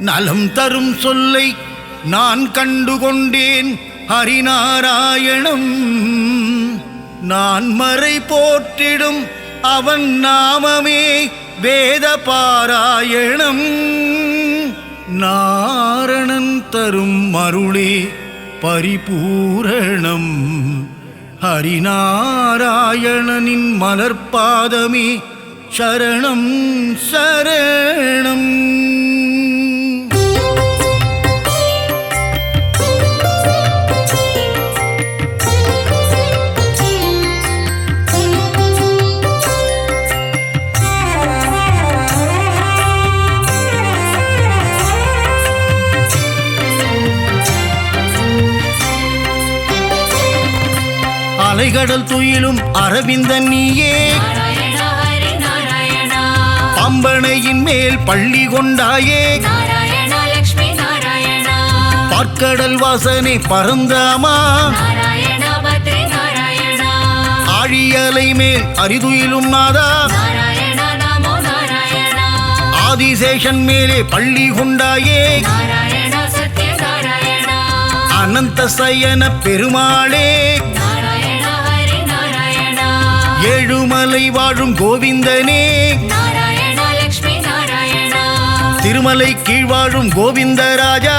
நலம் தரும் சொல்லை நான் கண்டுகொண்டேன் ஹரிநாராயணம். நான் மறை போற்றிடும் அவன் நாமமே வேத பாராயணம். நாரணன் தரும் அருளே பரிபூரணம். ஹரிநாராயணனின் மலர்பாதமே சரணம் சரணம். அலைகடல் துயிலும் அரவிந்தன் நீயே, பம்பனையின் மேல் பள்ளி கொண்டாயே, பார்க்கடல் வாசனை பரந்தாமா, ஆழியலை மேல் அரிதுயிலும் நாதா, ஆதிசேஷன் மேலே பள்ளி கொண்டாயே, அனந்த சயன பெருமாளே, ஏழுமலை வாழும் கோவிந்தனே, திருமலை கீழ்வாழும் கோவிந்தராஜா,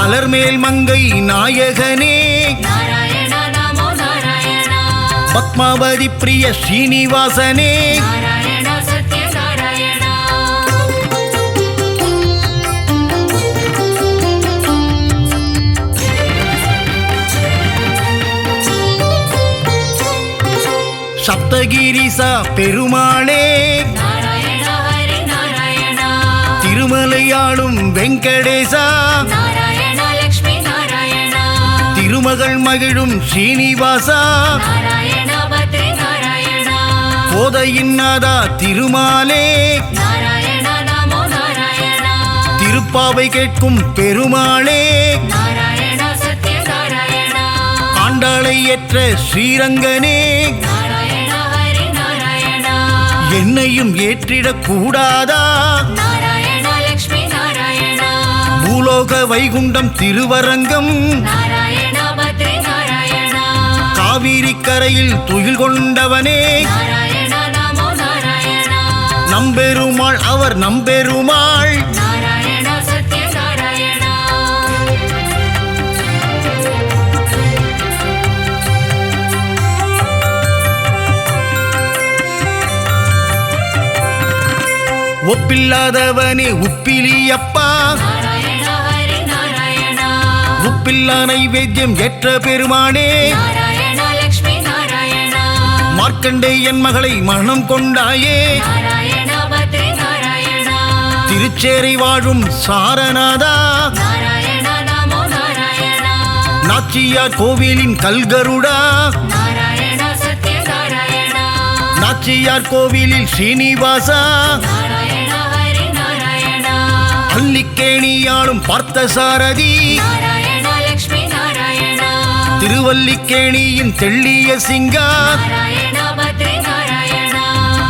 அலர்மேல் மங்கை நாயகனே, பத்மாவதி பிரிய ஸ்ரீனிவாசனே, சப்தகிரிசா பெருமாளே, திருமலையாளும் வெங்கடேசா, திருமகள் மகிழும் ஸ்ரீனிவாசா, கோதையின் நாதா திருமாலே, திருப்பாவை கேட்கும் பெருமாளே, ஆண்டாளை ஏற்ற ஸ்ரீரங்கனே, என்னையும் ஏற்றிடக் கூடாதா, பூலோக வைகுண்டம் திருவரங்கம், காவிரி கரையில் துயில் கொண்டவனே, நம்பெருமாள் அவர் நம்பெருமாள், ஒப்பில்லாதவனே உப்பிலியப்பா, உப்பில்லா நைவேத்தியம் ஏற்ற பெருமானே, மார்க்கண்டேயன் மகளை மனம் கொண்டாயே, திருச்சேரை வாழும் சாரநாதா, நாச்சியார் கோவிலின் கல்கருடா, நாச்சியார் கோவிலில் ஸ்ரீனிவாசா, அல்லிக்கேணியாளும் பார்த்தசாரதி, திருவல்லிக்கேணியின் தெள்ளிய சிங்கா,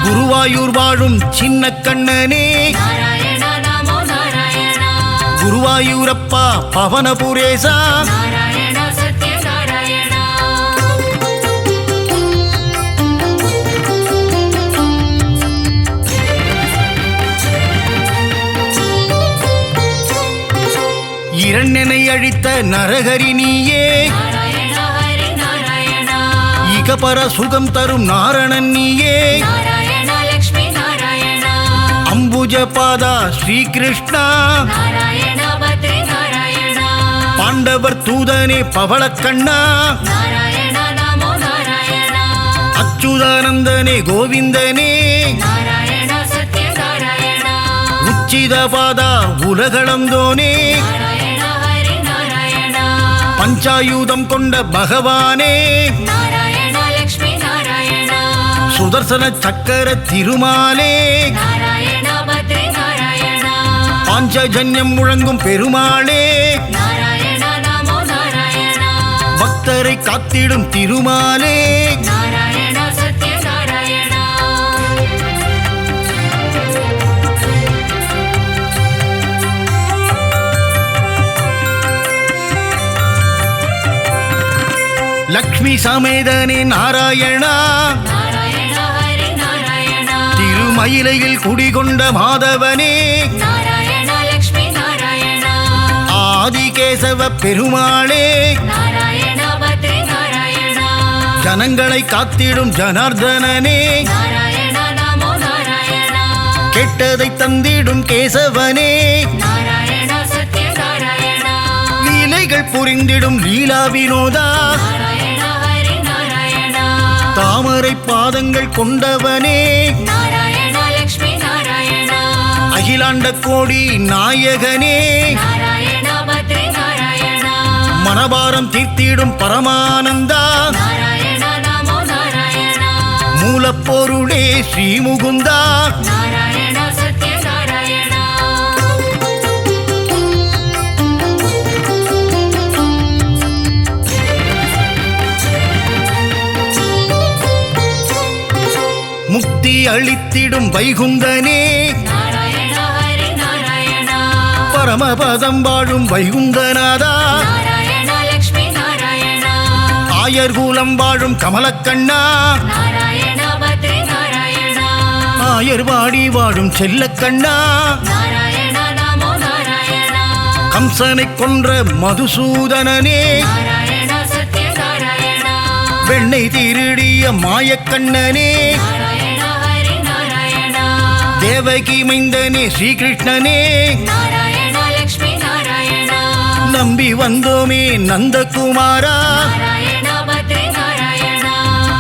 குருவாயூர் வாழும் சின்ன கண்ணனே, குருவாயூரப்பா பவனபுரேசா, இரண்டனை அழித்த நரகரி நீயே, இகபர சுகம் தரும் நாரணன் நீயே, அம்புஜ பாதா ஸ்ரீகிருஷ்ணா, பாண்டவர் தூதனே பவளக்கண்ணா, அச்சுதானந்தனே கோவிந்தனே, உச்சித பாதா உலகளந்தோனே, பஞ்சாயுதம் கொண்ட பகவானே, சுதர்சன சக்கர திருமாலே, பாஞ்சஜன்யம் முழங்கும் பெருமாளே, பக்தரை காத்திடும் திருமாலே, லக்ஷ்மி சமேதனே நாராயணா நாராயணா ஹரி நாராயணா திருமயிலையில் குடிகொண்ட மாதவனே நாராயணா லக்ஷ்மி நாராயணா ஆதிகேசவ பெருமாளே நாராயணா பத்ரி நாராயணா ஜனங்களை காத்திடும் ஜனார்தனனே நாராயணா நமோ நாராயணா கெட்டதை தந்திடும் கேசவனே நாராயணா சத்ய நாராயணா லீலைகள் புரிந்திடும் லீலா வினோதா நாராயணா ஹரி நாராயணா தாமரை பாதங்கள் கொண்டவனே நாராயணா லக்ஷ்மி நாராயணா அகிலாண்ட கோடி நாயகனே நாராயணா பத்ரி நாராயணா மனபாரம் தீர்த்திடும் பரமானந்தா நாராயணா நமோ நாராயணா மூலப்பொருளே ஸ்ரீமுகுந்தா நாராயணா சத்ய நாராயணா முக்தி அளித்திடும் வைகுந்தனே நாராயணா ஹரி நாராயணா பரமபதம் வாழும் வைகுந்தநாதா நாராயணா லக்ஷ்மி நாராயணா ஆயர்கூலம் வாழும் கமலக்கண்ணா நாராயணா பத்ரி நாராயணா ஆயர்வாடி வாழும் செல்லக்கண்ணா நாராயணா நமோ நாராயணா கம்சனை கொன்ற மதுசூதனனே நாராயணா சத்ய நாராயணா வெண்ணெய் திருடிய மாயக்கண்ணனே நாராயணா ஹரி நாராயணா தேவகி மைந்தனே ஸ்ரீகிருஷ்ணனே நாராயணா லக்ஷ்மி நாராயணா நம்பி வந்தோமே நந்தகுமாரா நாராயணா பத்ரி நாராயணா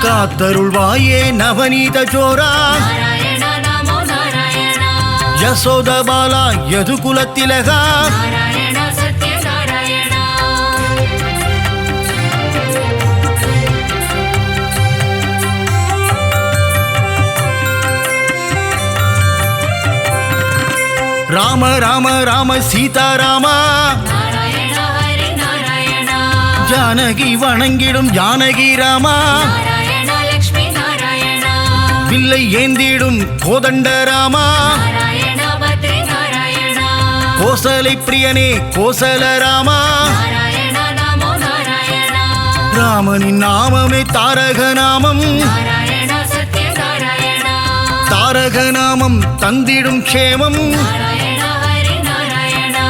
காத்தருள்வாயே நவநீத ஜோரா நாராயணா நமோ நாராயணா யசோதபாலா யதுகுலத்திலகா நாராயணா சத்ய நாராயணா ராம ராம ராம சீதாராமா நாராயணா ஹரி நாராயணா ஜானகி வணங்கிடும் ஜானகி ராமா நாராயணா லக்ஷ்மி நாராயணா வில்லை ஏந்திடும் கோதண்ட ராமா நாராயணா பத்ரி நாராயணா கோசலை பிரியனே கோசல ராமா நாராயணா நமோ நாராயணா ராமனின் நாமமே தாரக நாமம் நாராயணா சத்ய நாராயணா தாரக நாமம் தந்திடும் க்ஷேமம் நாராயணா ஹரி நாராயணா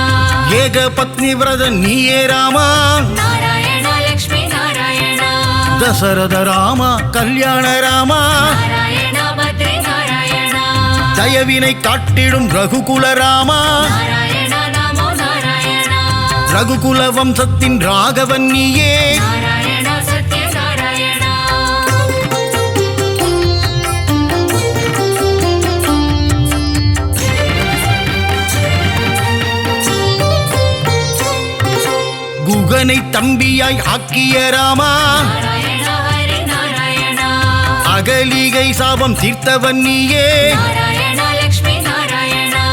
ஏக பத்னி விரத நீயே ராமா நாராயணா லக்ஷ்மி நாராயணா தசரத ராமா கல்யாண ராமா நாராயணா பத்ரி நாராயணா தயவினை காட்டிடும் ரகுகுல ராமா நாராயணா நமோ நாராயணா ரகுகுல வம்சத்தின் ராகவன் நீயே நாராயணா சத்ய நாராயணா குகனை தம்பியாய் ஆக்கிய ராமா நாராயணா ஹரி நாராயணா அகலிகை சாபம் தீர்த்தவன் நீயே நாராயணா லக்ஷ்மி நாராயணா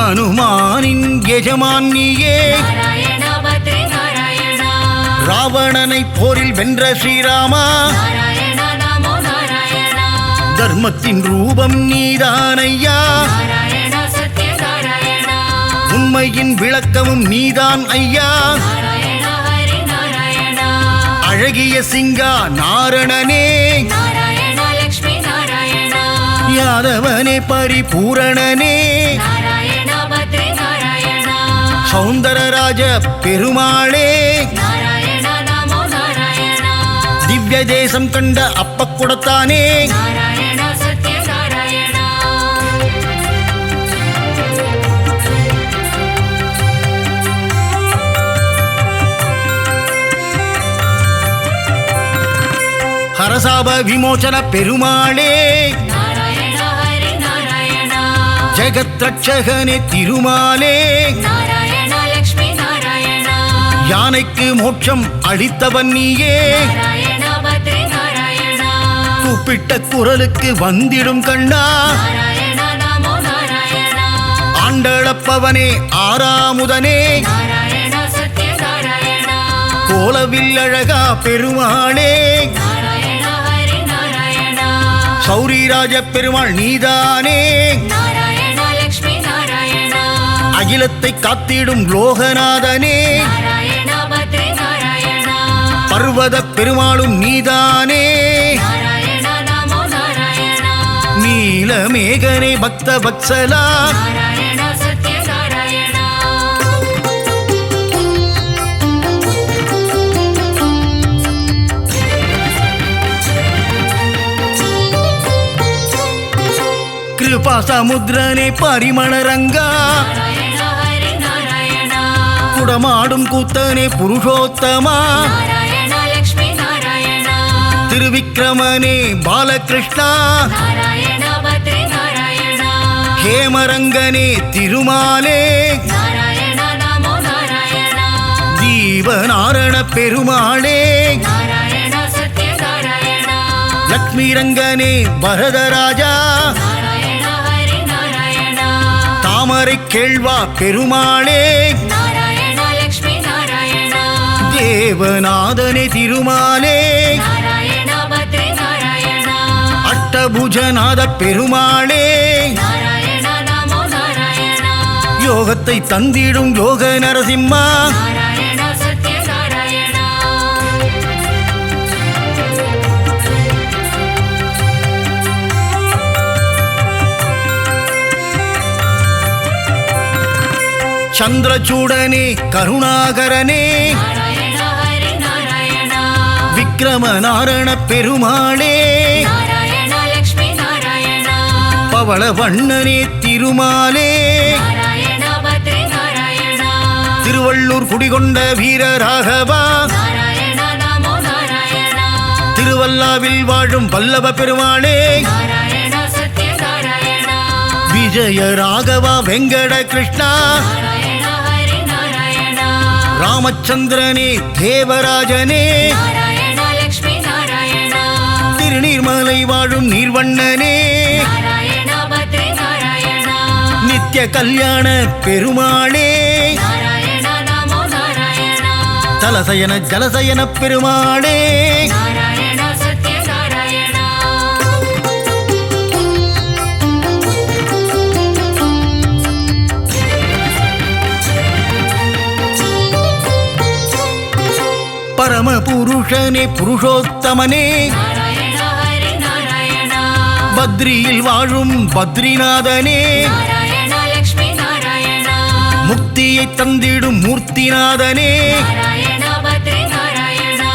அனுமானின் எஜமான் நீயே நாராயணா பத்ரி நாராயணா ராவணனை போரில் வென்ற ஸ்ரீராமா நாராயணா நமோ நாராயணா தர்மத்தின் ரூபம் நீதானையா நாராயணா சத்ய நாராயணா உண்மையின் விளக்கமும் நீதான் ஐயா நாராயணா ஹரி நாராயணா அழகிய சிங்கா நாரணனே நாராயணா லக்ஷ்மி நாராயணா யாதவனே பரிபூரணனே நாராயணா பத்ரி நாராயணா சௌந்தரராஜ பெருமாளே நாராயணா நமோ நாராயணா திவ்ய தேசம் கண்ட அப்பக்குடத்தானே நாராயணா சத்ய நாராயணா ஹரசாப விமோசன பெருமாளே நாராயணா ஹரி நாராயணா ஜெகத் ரட்சகனே திருமாலே நாராயணா லக்ஷ்மி நாராயணா யானைக்கு மோட்சம் அளித்தவன் நீயே நாராயணா பத்ரி நாராயணா கூப்பிட்ட குரலுக்கு வந்திடும் கண்ணா நாராயணா நமோ நாராயணா ஆண்டளப்பவனே ஆறாமுதனே நாராயணா சத்ய நாராயணா கோலவில் அழகா பெருமாளே நாராயணா ஹரி நாராயணா சௌரிராஜ பெருமாள் நீதானே நாராயணா லக்ஷ்மி நாராயணா அகிலத்தை காத்திடும் லோகநாதனே நாராயணா பத்ரி நாராயணா பர்வத பெருமாளும் நீதானே நாராயணா நமோ நாராயணா நீலமேகனே பக்த வத்சலா நாராயணா சத்ய நாராயணா கிருபா சமுத்திரனே பரிமளரங்கா நாராயணா ஹரி நாராயணா குடமாடும் கூத்தனே புருஷோத்தமா நாராயணா லக்ஷ்மி நாராயணா திருவிக்கிரமனே பாலகிருஷ்ணா நாராயணா பத்ரி நாராயணா ஹேமரங்கனே திருமாலே நாராயணா நமோ நாராயணா தீபநாரண பெருமாளே நாராயணா சத்ய நாராயணா லக்ஷ்மி ரங்கனே வரதராஜா நாராயணா ஹரி நாராயணா தாமரை கேள்வா பெருமாளே நாராயணா லக்ஷ்மி நாராயணா தேவநாதனே திருமாலே நாராயணா பத்ரி நாராயணா அஷ்டபுஜநாத பெருமாளே நாராயணா நமோ நாராயணா யோகத்தை தந்திடும் யோக நரசிம்மா நாராயணா சத்ய நாராயணா சந்திரசூடனே கருணாகரனே நாராயணா ஹரி நாராயணா விக்ரமநாரண பெருமாளே நாராயணா லக்ஷ்மி நாராயணா பவள வண்ணனே திருமாலே நாராயணா பத்ரி நாராயணா திருவள்ளூர் குடிகொண்ட வீரராகவா நாராயணா நமோ நாராயணா திருவல்லாவில் வாழும் வல்லப பெருமாளே நாராயணா சத்ய நாராயணா விஜய ராகவா வெங்கட கிருஷ்ணா நாராயணா ஹரி நாராயணா ராமச்சந்திரனே தேவராஜனே நாராயணா லக்ஷ்மி நாராயணா திருநீர்மலை வாழும் நீர்வண்ணனே நாராயணா பத்ரி நாராயணா நித்ய கல்யாண பெருமாளே நாராயணா நமோ நாராயணா தலசயன ஜலசயன பெருமாளே நாராயணா சத்ய நாராயணா பரம புருஷனே புருஷோத்தமனே நாராயணா ஹரி நாராயணா பத்ரியில் வாழும் பத்ரிநாதனே நாராயணா லக்ஷ்மி நாராயணா முக்தியை தந்திடும் மூர்த்திநாதனே நாராயணா பத்ரி நாராயணா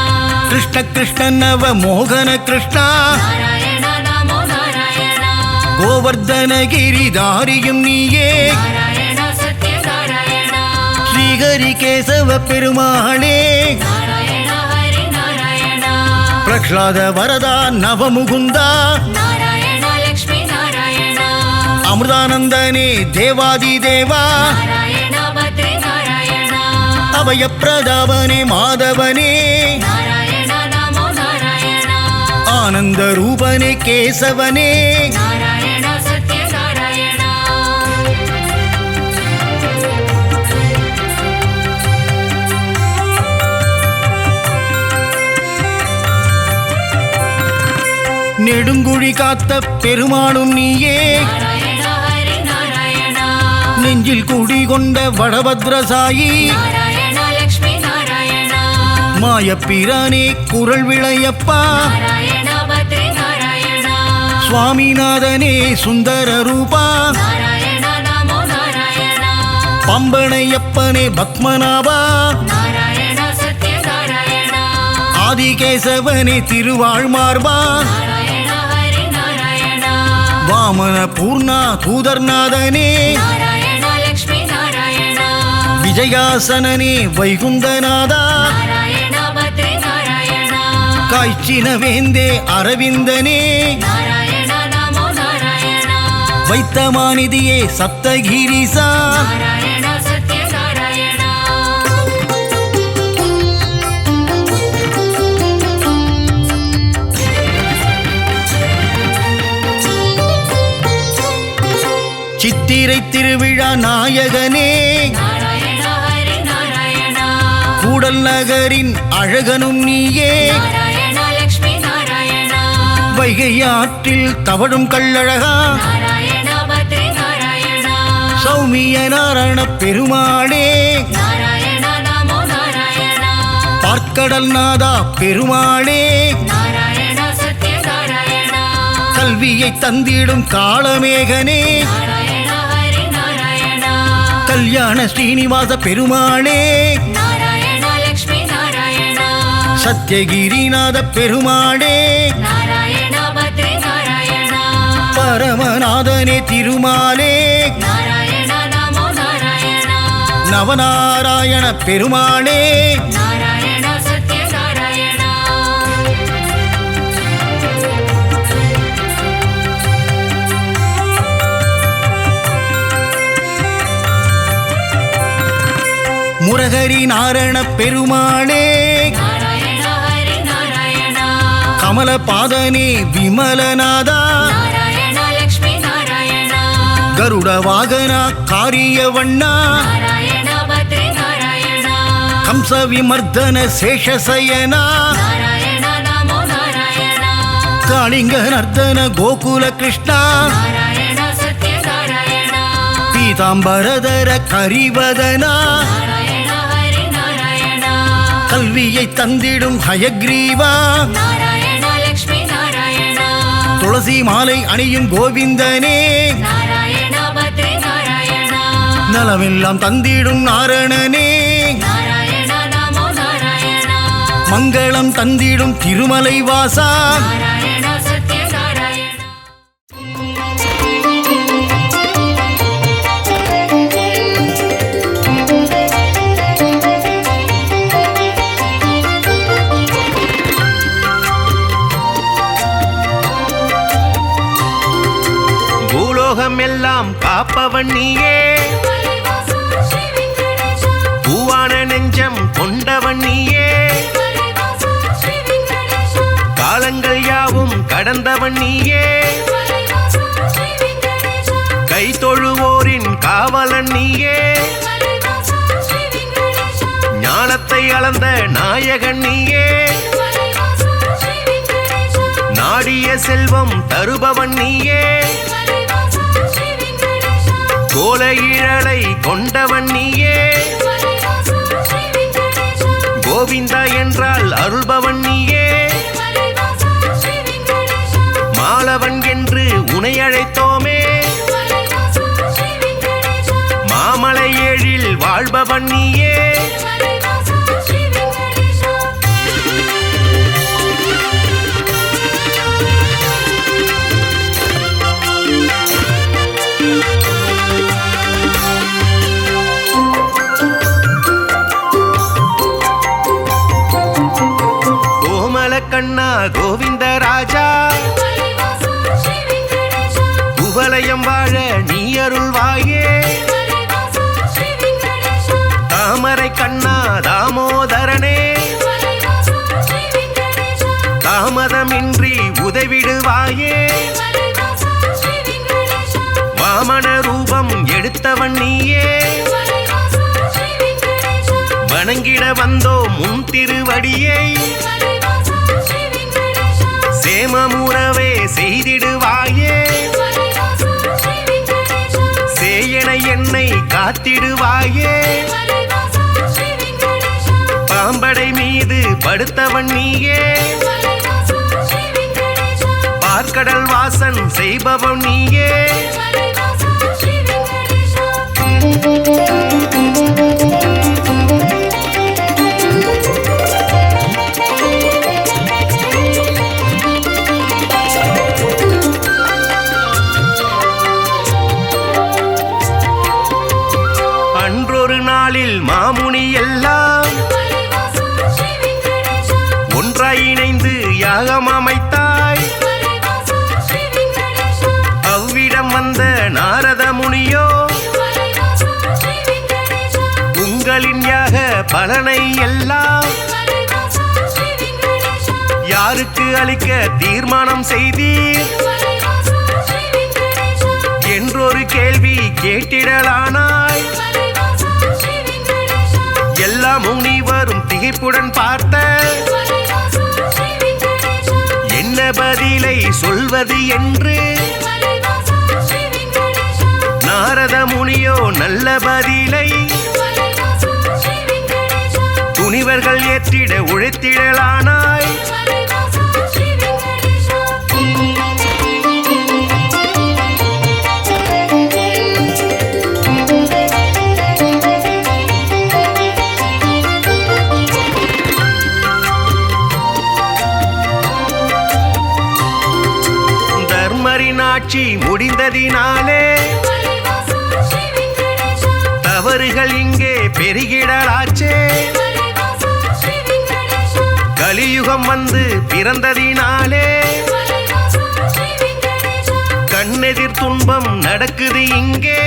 கிருஷ்ண கிருஷ்ணன் நவ மோகன கிருஷ்ணா நாராயணா நமோ நாராயணா கோவர்தனகிரிதாரியும் நீயே நாராயணா சத்ய நாராயணா ஸ்ரீஹரி கேசவ பெருமாளே நாராயணா ஹரி நாராயணா பிரஹ்லாத வரதா நவமுகுந்தா நாராயணா லக்ஷ்மி நாராயணா அமிர்தானந்தனே தேவாதி தேவா நாராயணா பத்ரி நாராயணா அபய பிரதாபனே மாதவனே நாராயணா நமோ நாராயணா ஆனந்த ரூபனே கேசவனே நாராயணா சத்ய நாராயணா நெடுங்குழி காத்த பெருமாளும் நீயே நாராயணா ஹரி நாராயணா நெஞ்சில் குடிகொண்ட வடபத்ரசாயி நாராயணா லக்ஷ்மி நாராயணா மாயப்பிரானே குரல் விளையப்பா நாராயணா பத்ரி நாராயணா சுவாமிநாதனே சுந்தர ரூபா நாராயணா நமோ நாராயணா பம்பனையப்பனே பத்மநாபா நாராயணா சத்ய நாராயணா ஆதிகேசவனே திருவாழ்மார்பா நாராயணா ஹரி நாராயணா வாமன பூர்ணா தூதர்நாதனே நாராயணா லக்ஷ்மி நாராயணா விஜயாசனனே வைகுந்தநாதா நாராயணா பத்ரி நாராயணா காய்ச்சின வேந்தே அரவிந்தனே நாராயணா நமோ நாராயணா வைத்தமாநிதியே சப்தகிரிசா நாராயணா சத்ய நாராயணா சித்திரை திருவிழா நாயகனே நாராயணா ஹரி நாராயணா கூடல் நகரின் அழகனும் நீயே நாராயணா லக்ஷ்மி நாராயணா வைகை ஆற்றில் தவழும் கள்ளழகா நாராயணா பத்ரி நாராயணா சௌமிய நாராயண பெருமாளே நாராயணா நமோ நாராயணா பார்த்த பார்க்கடல் நாதா பெருமாளே நாராயணா சத்ய நாராயணா கல்வியை தந்திடும் காளமேகனே நாராயணா ஹரி நாராயணா கல்யாண ஸ்ரீனிவாச பெருமாளே நாராயணா லக்ஷ்மி நாராயணா சத்யகிரிநாத பெருமாளே நாராயணா பத்ரி நாராயணா பரமநாதனே திருமாலே நாராயணா நமோ நாராயணா நவநாராயண பெருமாளே நாராயணா சத்ய நாராயணா முரகரி நாரண பெருமாளே நாராயணா ஹரி நாராயணா கமலபாதனே விமலநாதா நாராயணா லக்ஷ்மி நாராயணா கருட வாகனா காரியவண்ணா நாராயணா பத்ரி நாராயணா கம்ச விமர்தன சேஷசயனா நாராயணா நமோ நாராயணா காளிங்க நர்தன கோகுல கிருஷ்ணா நாராயணா சத்ய நாராயணா பீதாம்பரதர கரிவதனா நாராயணா ஹரி நாராயணா கல்வியை தந்திடும் ஹயக்ரீவா நாராயணா லக்ஷ்மி நாராயணா துளசி மாலை அணியும் கோவிந்தனே நாராயணா பத்ரி நாராயணா நலமெல்லாம் தந்திடும் நாரணனே நாராயணா நமோ நாராயணா மங்களம் தந்திடும் திருமலை வாசா நாராயணா சத்ய நாராயணா பூலோகம் எல்லாம் காப்பவன் நீயே பூவான நெஞ்சம் கொண்டவன் நீயே காலங்கள் யாவும் கடந்தவன் நீயே கை தொழுவோரின் காவலன் நீயே ஞானத்தை அளந்த நாயகன் நீயே நாடிய செல்வம் தருபவன் நீயே கோல இழலை கொண்டவன் நீயே கோவிந்தா என்றால் அருள்பவன் நீயே மாலவன் என்று உனை அழைத்தோமே மாமலை ஏழில் வாழ்பவன் நீயே கோமல கண்ணா கோவிந்த ராஜா குவலயம் வாழ நீ அருள்வாயே தாமரை கண்ணா தாமோதரனே தாமதமின்றி உதவிடுவாயே வாமன ரூபம் எடுத்தவன் நீயே வணங்கிட வந்தோ முன் திருவடியை சேமமுறவே செய்திடுவாயே சேயன என்னை காத்திடுவாயே பாம்படை மீது படுத்தவன் நீயே பார்க்கடல் வாசன் செய்பவன் நீயே அன்றொரு நாளில் மாமுனி எல்லாம் ஒன்றாய் இணைந்து யாகம் அமைத்தாய் அவ்விடம் வந்த நாரத முனியோ உங்களின் யாக பலனை எல்லாம் யாருக்கு அளிக்க தீர்மானம் செய்தீர் என்றொரு கேள்வி கேட்டிடலானாய் எல்லா முனிவரும் திகைப்புடன் பார்த்த என்ன பதிலை சொல்வது என்று நாரத முனியோ நல்ல பதிலை துணிவர்கள் ஏற்றிட உழைத்திடலானாய். தர்மரின் ஆட்சி முடிந்ததினாலே தவறுகள் இங்கே பெருகிடலாச்சே. கலியுகம் வந்து பிறந்ததினாலே கண்ணெதிர் துன்பம் நடக்குது இங்கே.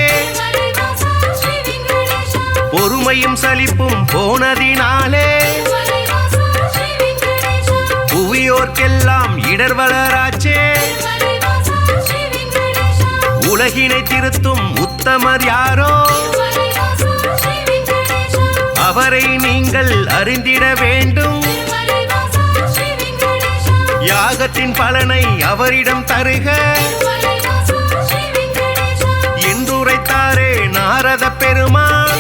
பொறுமையும் சலிப்பும் போனதினாலே புவியோர்க்கெல்லாம் இடர் வளராச்சே. உலகினை திருத்தும் உத்தமர் யாரோ, அவரை நீங்கள் அறிந்திட வேண்டும். யாகத்தின் பலனை அவரிடம் தருக என்றுரைத்தாரே நாரத பெருமான்.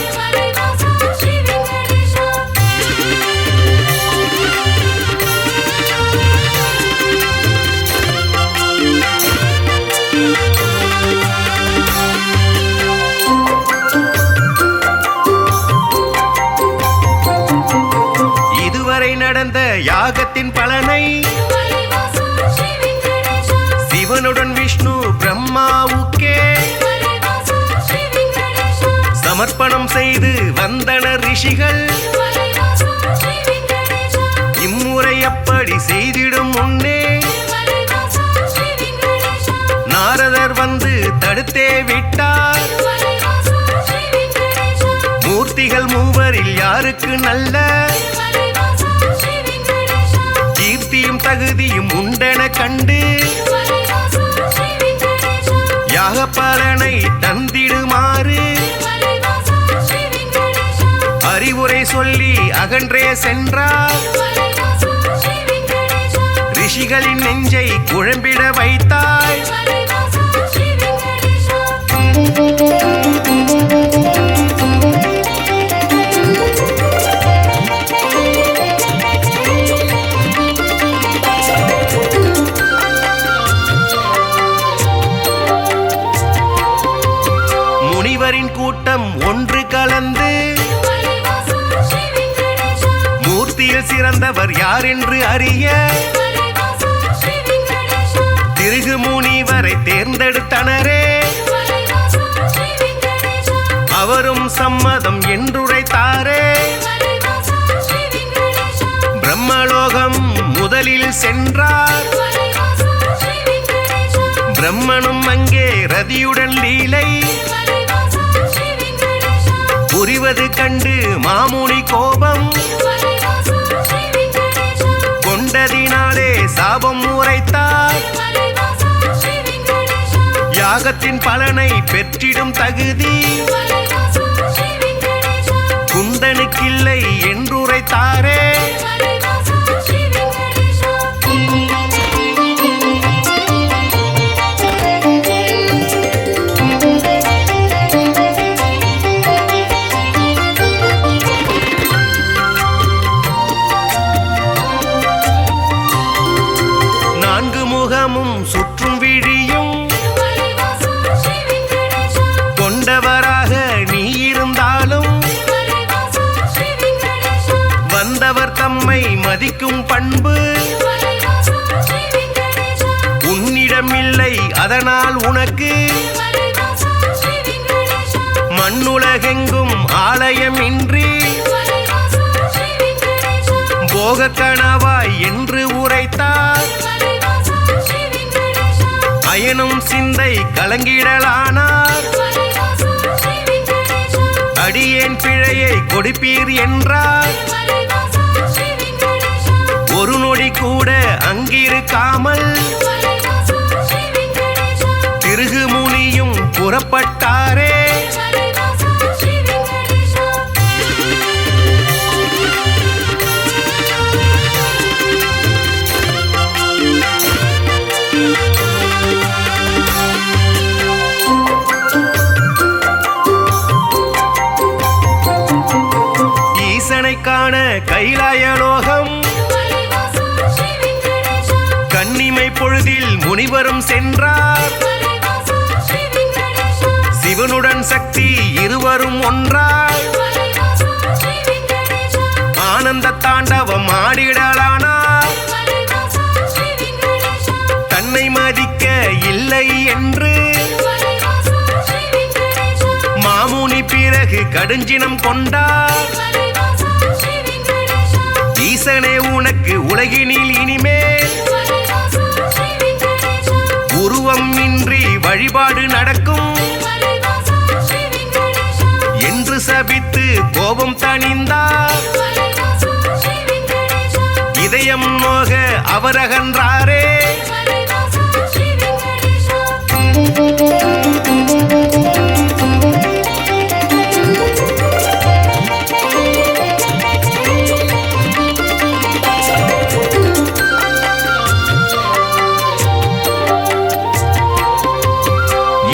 இதுவரை நடந்த யாகத்தின் பலனை சிவனுடன் விஷ்ணு பிரம்மாவுக்கே சமர்ப்பணம் செய்து வந்தனர் ரிஷிகள். இம்முறை அப்படி செய்திடும் முன்னே நாரதர் வந்து தடுத்தே விட்டார். மூர்த்திகள் மூவரில் யாருக்கு நல்ல கீர்த்தியும் தகுதியும் உண்டென கண்டு யாகப்பலனை தந்திடுமாறு அறிவுரை சொல்லி அகன்றே சென்றார். ரிஷிகளின் நெஞ்சை குழம்பிட வைத்தாய். முனிவரின் கூட்டம் ஒன்று கலந்து மூர்த்தியில் சிறந்தவர் யார் என்று அறிய திருகு முனிவரை தேர்ந்தெடுத்தனரே. அவரும் சம்மதம் என்றுரைத்தாரே. பிரம்மலோகம் முதலில் சென்றார். பிரம்மனும் அங்கே ரதியுடன் லீலை புரிவது கண்டு மாமுனி கோபம் கொண்டதினாலே சாபம் உரைத்தார். யாகத்தின் பலனை பெற்றிடும் தகுதி குந்தனுக்கில்லை என்றுரைத்தாரே. நான்கு முகமும் சுற்றும் விழியும் கொண்டவராக நீ இருந்தாலும் வந்தவர் தம்மை மதிக்கும் பண்பு உன்னிடமில்லை. அதனால் உனக்கு மண்ணுலகெங்கும் ஆலயமின்றி போக கணவாய் என்று உரைத்தார். அயனும் சிந்தை கலங்கிடலானார். அடியேன் பிழையை கொடுப்பீர் என்றார். ஒரு நொடி கூட அங்கிருக்காமல் திருகு முனியும் புறப்பட்டாரே. ஈசனை காண கைலாயலோகம். கன்னிமை பொழுதில் முனிவரும் சென்றார். சிவனுடன் சக்தி இருவரும் ஒன்றாய் ஆனந்த தாண்டவம் ஆடிடலானார். தன்னை மதிக்க இல்லை என்று மாமுனி பிறகு கடுஞ்சினம் கொண்டார். ஈசனே உனக்கு உலகினில் இனிமேல் உருவம் இன்றி வழிபாடு நடக்கும் என்று சபித்து கோபம் தணிந்தார். இதயம் நோக அவரகன்றாரே.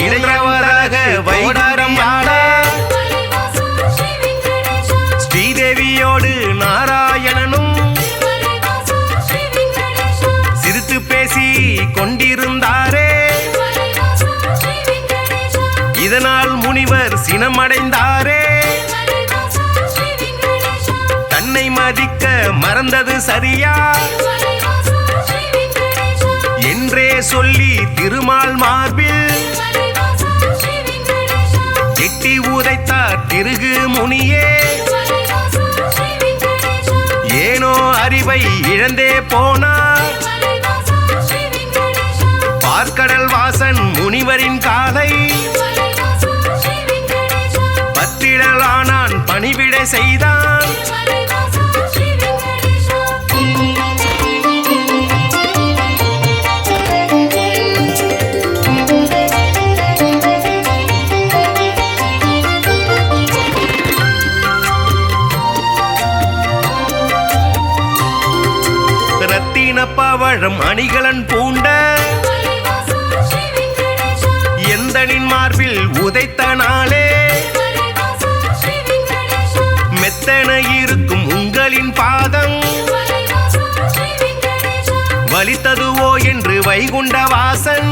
இளையவராக வைடாரம் ஆட ஸ்ரீதேவியோடு நாராயணனும் சிரித்து பேசி கொண்டிருந்தாரே. இதனால் முனிவர் சினமடைந்தாரே. தன்னை மதிக்க மறந்தது சரியா என்றே சொல்லி திருமால் மார்பில் எட்டி உதைத்தார் திருகு முனியே. ஏனோ அறிவை இழந்தே போனார். பார்க்கடல் வாசன் முனிவரின் காலை பத்திடலானான் பணிவிடை செய்தான். ரத்தின பவழம் அணிகலன் பூண்ட எந்தனின் மார்பில் உதைத்த நாளே மெத்தன இருக்கும் உங்களின் பாதம் வலித்ததுவோ என்று வைகுண்ட வாசன்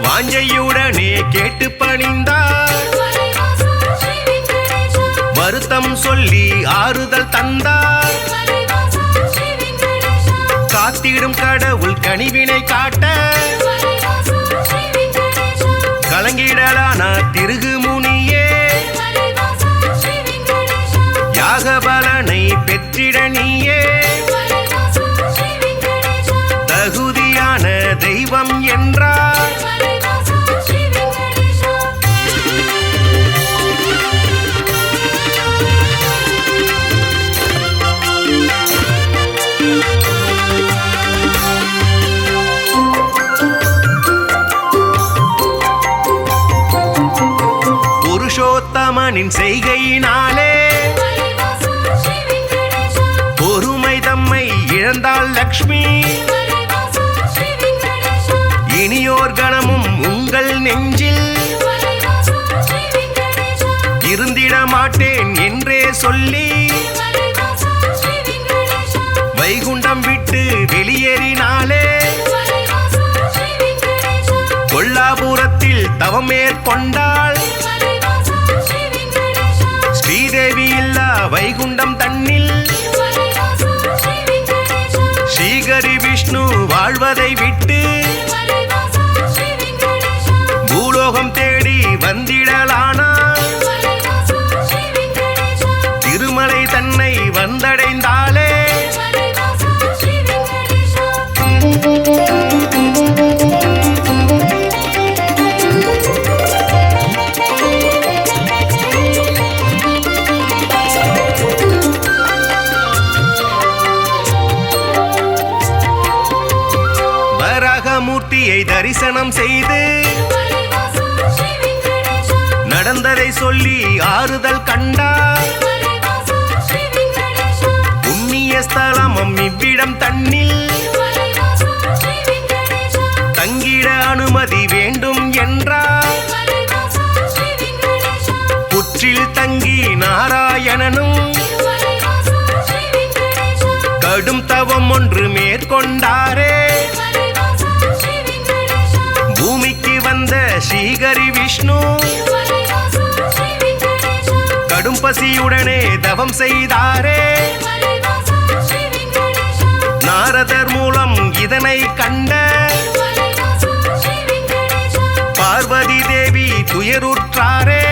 வாஞ்சையுடனே கேட்டு பணிந்தார். வருத்தம் சொல்லி ஆறுதல் தந்தார். காத்திடும் கடவுள் கனிவினை காட்ட கலங்கிடலான திருகு முனியே. யாக பலனை பெற்றிட நீயே தகுதியான தெய்வம் என்றார். புருஷோத்தமனின் செய்கையினாலே பொறுமை தம்மை இழந்தாள் லக்ஷ்மி. இனியோர் கணமும் உங்கள் நெஞ்சில் இருந்திட மாட்டேன் என்றே சொல்லி வைகுண்டம் விட்டு வெளியேறினாலே. கொல்லாபுரத்தில் தவம் மேற்கொண்டாள். ஸ்ரீதேவி இல்லா வைகுண்டம் தன்னில் ஸ்ரீகரி விஷ்ணு வாழ்வதை விட்டு பூலோகம் தேடி வந்திடலானார். திருமலை தன்னை வந்தடைந்தாலே. மூர்த்தியை தரிசனம் செய்து நடந்ததை சொல்லி ஆறுதல் கண்டார். புண்ணிய ஸ்தலமும் இவ்விடம் தன்னில் தங்கிட அனுமதி வேண்டும் என்றார். புற்றில் தங்கி நாராயணனும் கடும் தவம் ஒன்று மேற்கொண்டாரே பூமிக்கு வந்த ஸ்ரீஹரி விஷ்ணு கடும் பசியுடனே தவம் செய்தாரே நாரதர் மூலம் இதனை கண்ட பார்வதி தேவி துயருற்றாரே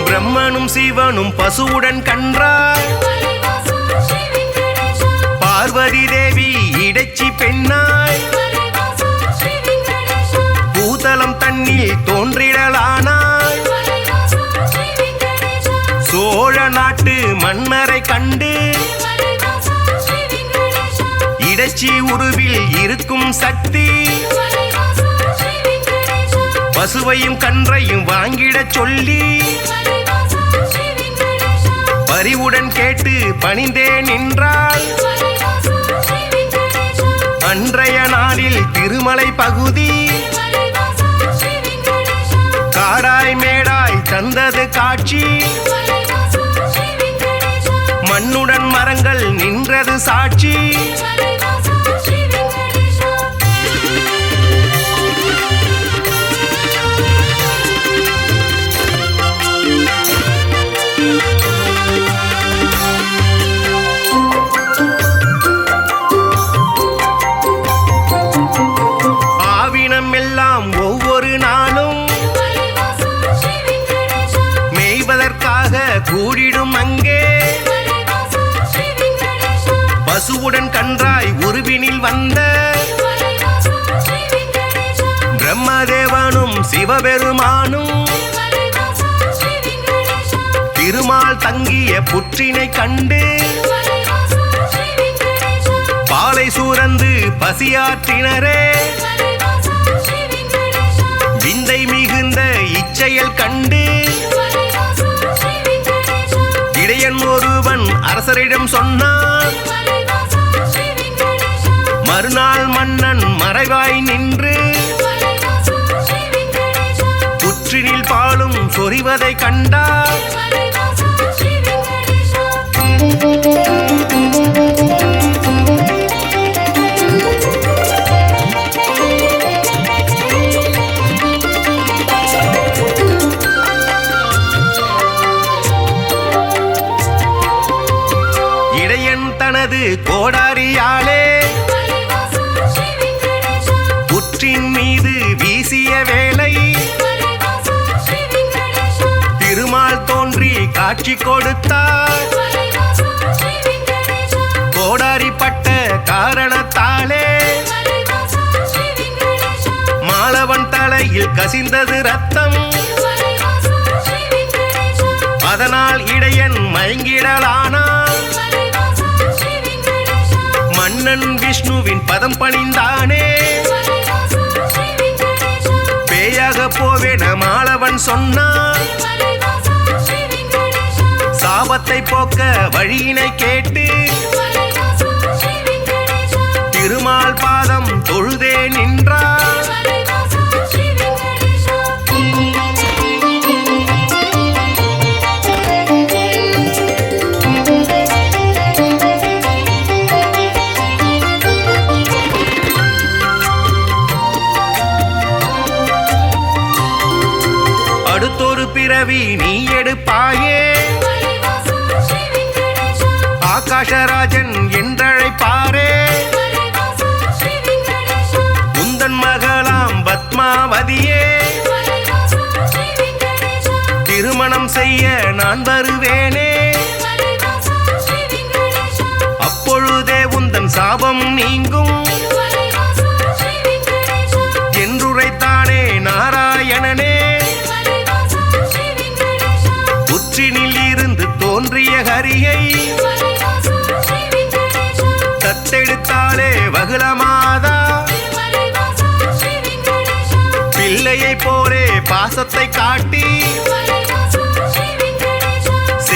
பிரம்மனும் சிவனும் பசுவுடன் கன்றார் பார்வதி தேவி இடைச்சி பெண்ணாய் பூதலம் தன்னில் தோன்றிடலானாய் சோழ நாட்டு மன்னரை கண்டு இடைச்சி உருவில் இருக்கும் சக்தி பசுவையும் கன்றையும் வாங்கிடச் சொல்லி பரிவுடன் கேட்டு பணிந்தே நின்றாள் அன்றைய நாளில் திருமலை பகுதி காடாய் மேடாய் தந்தது காட்சி மண்ணுடன் மரங்கள் நின்றது சாட்சி எல்லாம் ஒவ்வொரு நாளும் மேய்வதற்காக கூடிடும் அங்கே பசுவுடன் கன்றாய் உருவினில் வந்த பிரம்மதேவனும் சிவபெருமானும் திருமால் தங்கிய புற்றினை கண்டு பாலை சூரந்து பசியாற்றினரே விந்தை மிகுந்த இச்செயல் கண்டு இடையன் ஒருவன் அரசரிடம் சொன்னான் மறுநாள் மன்னன் மறைவாய் நின்று புற்றினில் பாலும் சொரிவதை கண்டார் தனது கோடாரியாலே புற்றின் மீது வீசிய வேளை திருமால் தோன்றி காட்சி கொடுத்தார் கோடாரி பட்ட காரணத்தாலே மாலவன் தலையில் கசிந்தது ரத்தம் அதனால் இடையன் மயங்கிடலானான் மன்னன் விஷ்ணுவின் பதம் பணிந்தானே பேயாக போவேன மாலவன் சொன்னான் சாபத்தை போக்க வழியினை கேட்டு திருமால் பாதம் தொழுதே நின்றார் அடுத்தொரு பிறவி நீ எடுப்பாயே ஆகாஷராஜன் என்றழைப்பாரே உந்தன் மகளாம் பத்மாவதியே திருமணம் செய்ய நான் வருவேனே அப்பொழுதே உந்தன் சாபம் நீங்கும் என்றுரைத்தானே நாராயணனே புற்றினில் இருந்து தோன்றிய ஹரியை தத்தெடுத்தாலே வகுளமாதா பிள்ளையை போலே பாசத்தை காட்டி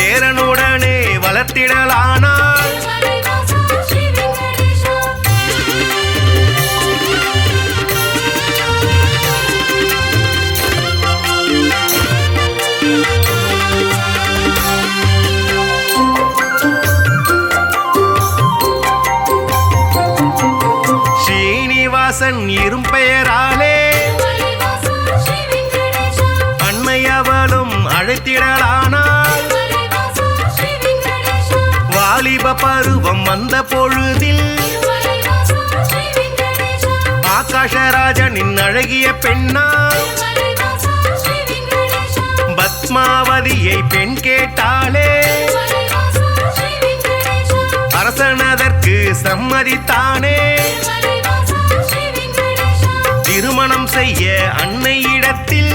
பேரனுடனே வளர்த்திடலானால் ஸ்ரீனிவாசன் இரும்பெயராலே அன்னையவளும் அழைத்திடலானால் வாலிப பருவம் வந்த பொழுதில் ஆகாஷராஜனின் அழகிய பெண்ணால் பத்மாவதியை பெண் கேட்டாலே அரசனதற்கு சம்மதித்தானே திருமணம் செய்ய அன்னையிடத்தில்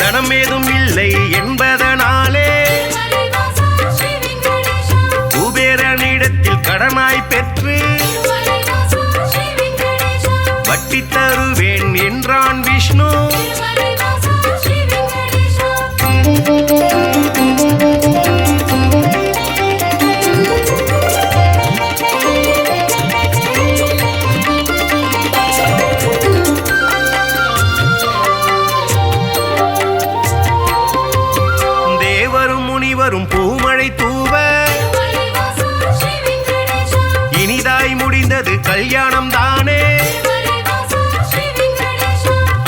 தனம் ஏதும் இல்லை என்பதனாலே குபேரனிடத்தில் கடனாய் பெற்று வட்டி தருவேன் என்றான் விஷ்ணு. தேவரும் முனிவரும் பூமழை தூவ இனிதாய் முடிந்தது கல்யாணம் தானே.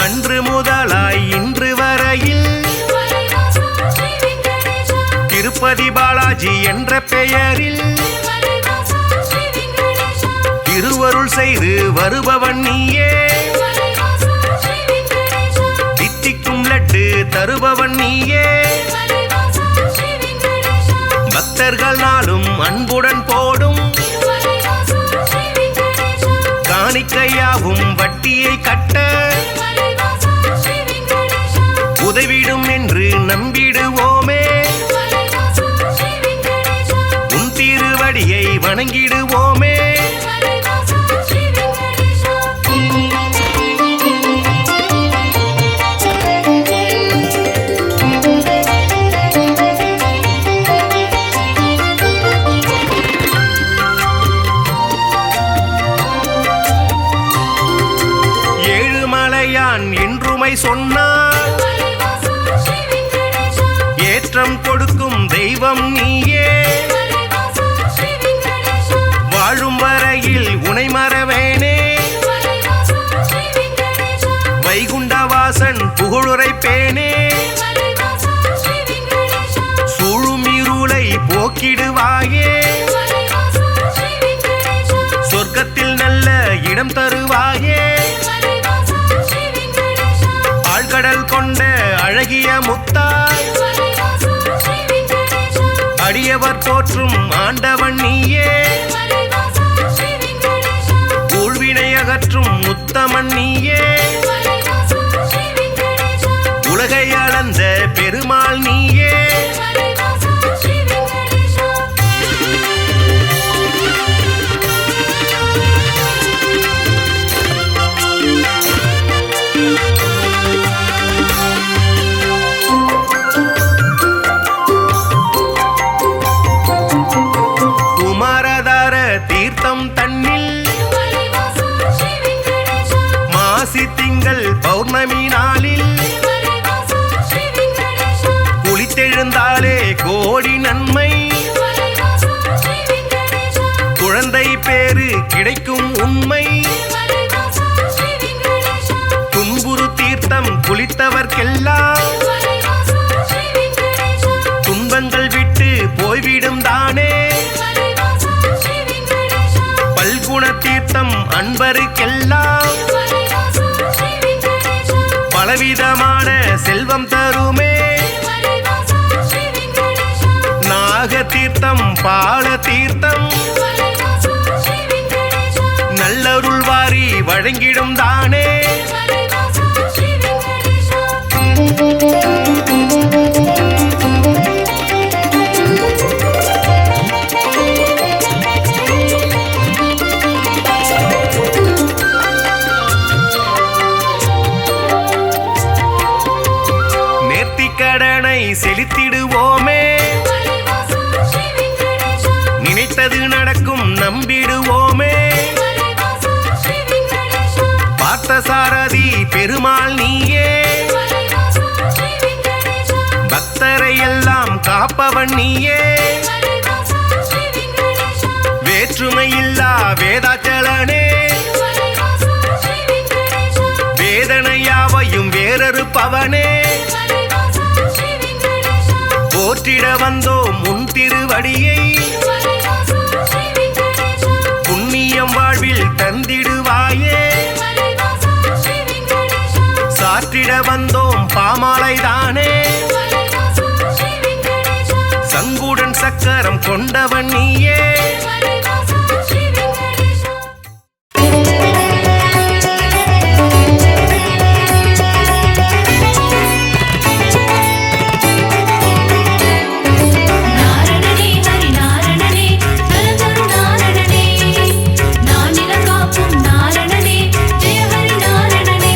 அன்று முதலாய் இன்று வரையில் திருப்பதி பாலாஜி என்ற பெயரில் திருவருள் செய்து வருபவன் நீயே. தித்திக்கும் லட்டு தருபவன் நீயே. பக்தர்கள் நாளும் அன்புடன் போடும் காணிக்கையாவும் வட்டியை கட்ட உதவிடும் என்று நம்பிடுவோமே. உன் திருவடியை வணங்கிடுவோமே. ஏழுமலையான் என்றுமை சொன்னார் ஏற்றம் கொடுக்கும் தெய்வம் நீயே. வாழும் வரையில் உனை மறவேனே. வைகுண்டவாசன் புகழுரைப்பேனே. சூழும் இருளை போக்கிடுவாயே. சொர்க்கத்தில் நல்ல இடம் தருவாயே. ஆழ்கடல் கொண்ட அழகிய முத்தாய் அடியவர் போற்றும் ஆண்டவன் நீயே. ஊழ்வினை அகற்றும் உத்தமன் நீயே. உலகை அளந்த பெருமாள் நீயே. குமாரதார தீர்த்தம் தன்னில் மாசி திங்கள் பௌர்ணமி நாளில் குளித்தெழுந்தாலே கோடி நன்மை. குழந்தை பேரு கிடைக்கும் உண்மை. துன்புறு தீர்த்தம் குளித்தவர்க்கெல்லாம் துன்பங்கள் விட்டு போய்விடும் தானே. பல்குண தீர்த்தம் அன்பருக்கெல்லாம் பலவிதமான செல்வம் தருமே. நாக தீர்த்தம் பால தீர்த்தம் நல்லருள் வாரி வழங்கிடும் தானே. நேர்த்திக்கடனை செலுத்திடுவோமே. மலைவாசா ஸ்ரீ வெங்கடேஷா நினைத்தது நடக்கும் நம்பிடுவோமே. மலைவாசா ஸ்ரீ வெங்கடேஷா பார்த்தசாரதி பெருமாள் நீயே, மலைவாசா ஸ்ரீ வெங்கடேஷா பக்தரை எல்லாம் காப்பவன் நீயே. மலைவாசா ஸ்ரீ வெங்கடேஷா வேற்றுமையில்லா வேதாச்சலனே, மலைவாசா ஸ்ரீ வெங்கடேஷா வேதனையாவையும் வேறறுப்பவனே. மலைவாசா ஸ்ரீ வெங்கடேஷா போற்றிட வந்தோம் முன் திருவடியை, மலைவாசா ஸ்ரீ வெங்கடேஷா புண்ணியம் வாழ்வில் தந்திடுவாயே. மலைவாசா ஸ்ரீ வெங்கடேஷா சாற்றிட வந்தோம் பாமாலைதானே, மலைவாசா ஸ்ரீ வெங்கடேஷா சங்குடன் சக்கரம் கொண்டவன் நீயே. மலைவாசா ஸ்ரீ வெங்கடேஷா நாரணனே ஹரி நாரணனே நலந்தரு நாரணனே நானில காக்கும் நாரணனே ஜெய ஹரி நாரணனே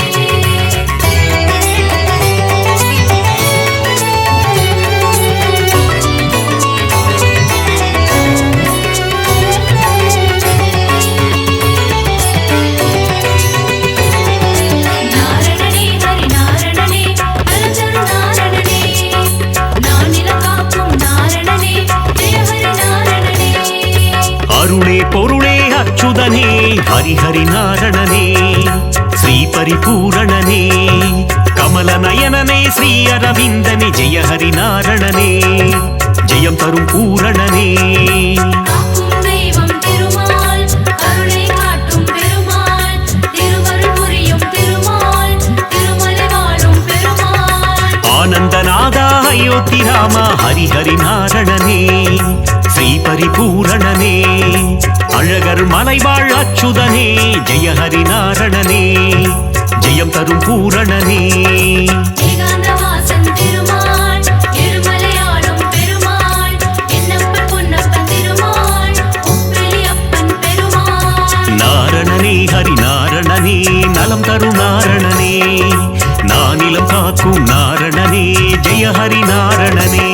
நாரணனே ஹரி நாரணனே நலந்தரு நாரணனே நானில காக்கும் நாரணனே ஜெய ஹரி நாரணனே அருளே பொருளே அச்சுதனே ஹரிஹரி நாரணனே ஸ்ரீ பரிபூரணனே கமல நயனனே ஸ்ரீ அரவிந்தனே ஜெய ஹரி நாரணனே ஜெயம் தரும் பூரணனே. காக்கும் தெய்வம் திருமால் அருளை காட்டும் பெருமாள் திருவருள் புரியும் திருமால் திருமலை வாழும் பெருமாள் ஆனந்தநாதா அயோத்தி ராமா ஹரிஹரி நாரணனே ஸ்ரீ பரிபூரணனே அழகர் மலைவாழ் அச்சுதனே ஜெய ஹரி நாரணனே ஜெயம் தரும் பூரணனே. ஏகாந்தவாசன் திருமால் எருமலையாளும் பெருமாள் என்னப்பன் பொன்னப்பன் திருமாள் உப்பிலி அப்பன் பெருமாள் நாரணனே ஹரி நாரணனே நலம் தரும் நாரணனே நானிலம் காக்கும் நாரணனே ஜெய ஹரி நாரணனே.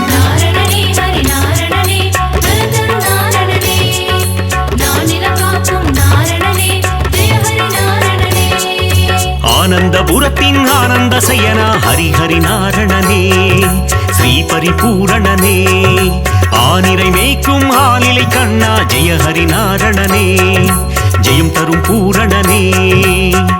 நாரணனே ஹரி நாரணனே நலந்தரு நாரணனே நானில காக்கும் நாரணனே ஜெய ஹரி நாரணனே ஆனந்தபுரத்தின் ஆனந்த சயனா ஹரிஹரி நாரணனே ஸ்ரீ பரிபூரணனே ஆனிரை மேய்க்கும் ஆலிலை கண்ணா ஜெய ஹரி நாரணனே ஜெயம் தரும் பூரணனே.